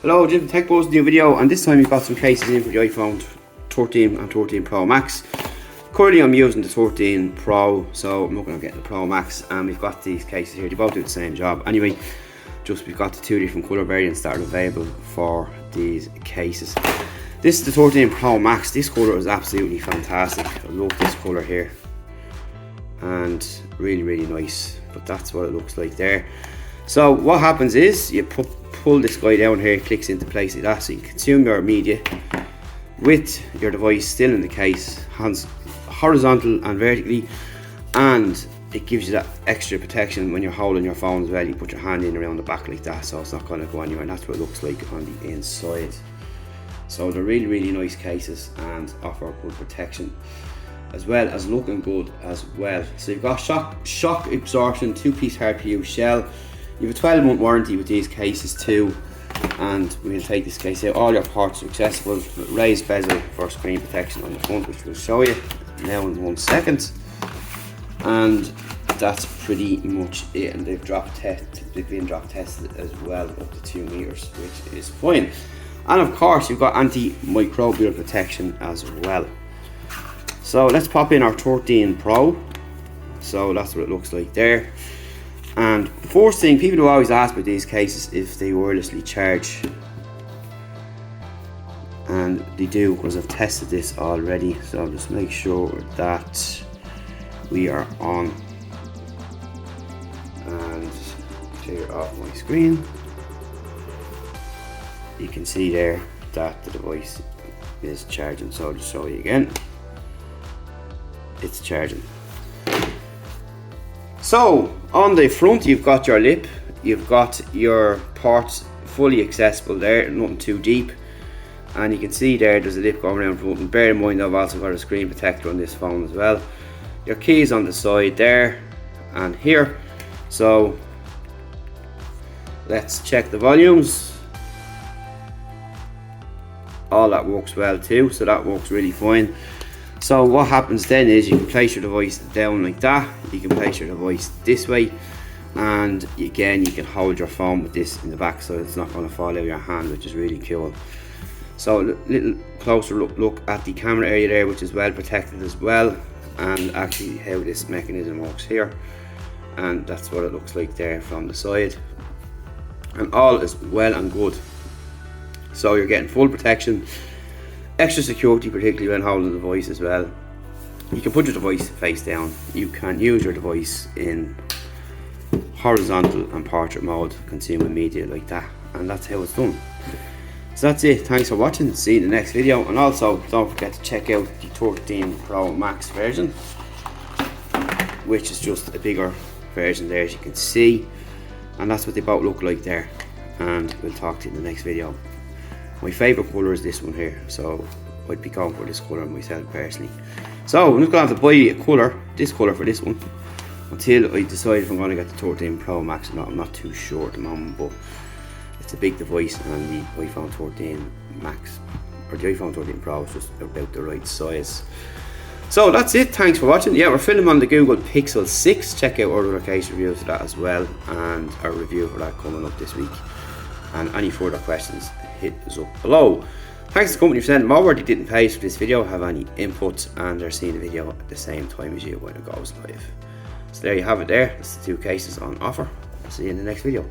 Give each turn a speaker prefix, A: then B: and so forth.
A: Hello, Jim Tech Buzz, new video, and this time we've got some cases in for the iPhone 13 and 13 Pro Max. Currently I'm using the 13 Pro, so I'm looking at getting the Pro Max, and we've got these cases here. They both do the same job. Anyway, just we've got the two different colour variants that are available for these cases. This is the 13 Pro Max. This colour is absolutely fantastic. I love this colour here, and really nice. But that's what it looks like there. So what happens is you pull this guy down here, it clicks into place like that, so you can consume your media with your device still in the case, hands horizontal and vertically, and it gives you that extra protection when you're holding your phone as well. You put your hand in around the back like that, so it's not going to go anywhere, and that's what it looks like on the inside. So they're really nice cases and offer good protection as well as looking good as well. So you've got shock absorption 2-piece hard to use shell. You have a 12-month warranty with these cases too, and we'll take this case out. All your parts are accessible, raised bezel for screen protection on the front, which we'll show you now in 1 second. And that's pretty much it, and they've been drop tested as well up to 2 meters, which is fine. And of course you've got anti-microbial protection as well. So let's pop in our 13 Pro. So that's what it looks like there. And the first thing, people do always ask about these cases if they wirelessly charge, and they do, because I've tested this already. So I'll just make sure that we are on, and clear off my screen. You can see there that the device is charging, so I'll just show you again. It's charging. So on the front you've got your lip, you've got your ports fully accessible there, nothing too deep, and you can see there's a lip going around front, and bear in mind I've also got a screen protector on this phone as well. Your keys on the side there and here. So let's check the volumes. All that works well too, so that works really fine. So what happens then is you can place your device down like that, you can place your device this way, and again you can hold your phone with this in the back so it's not going to fall out of your hand, which is really cool. So a little closer look at the camera area there, which is well protected as well, and actually how this mechanism works here, and that's what it looks like there from the side, and all is well and good. So you're getting full protection, extra security, particularly when holding the device as well. You can put your device face down, you can use your device in horizontal and portrait mode, consuming media like that, and that's how it's done. So that's it, thanks for watching, see you in the next video, and also don't forget to check out the 13 Pro Max version, which is just a bigger version there, as you can see, and that's what they both look like there, and we'll talk to you in the next video. My favourite colour is this one here, so I'd be going for this colour myself personally. So I'm just going to have to buy a colour, this colour for this one, until I decide if I'm going to get the 13 Pro Max or not. I'm not too sure at the moment, but it's a big device, and the iPhone 13 Max, or the iPhone 13 Pro, is just about the right size. So that's it, thanks for watching. Yeah, we're filming on the Google Pixel 6, check out our other case reviews of that as well, and our review for that coming up this week. And any further questions, hit us up below. Thanks to the company for sending them over. They didn't pay us for this video, have any input, and they're seeing the video at the same time as you when it goes live. So there you have it there, that's the two cases on offer. I'll see you in the next video.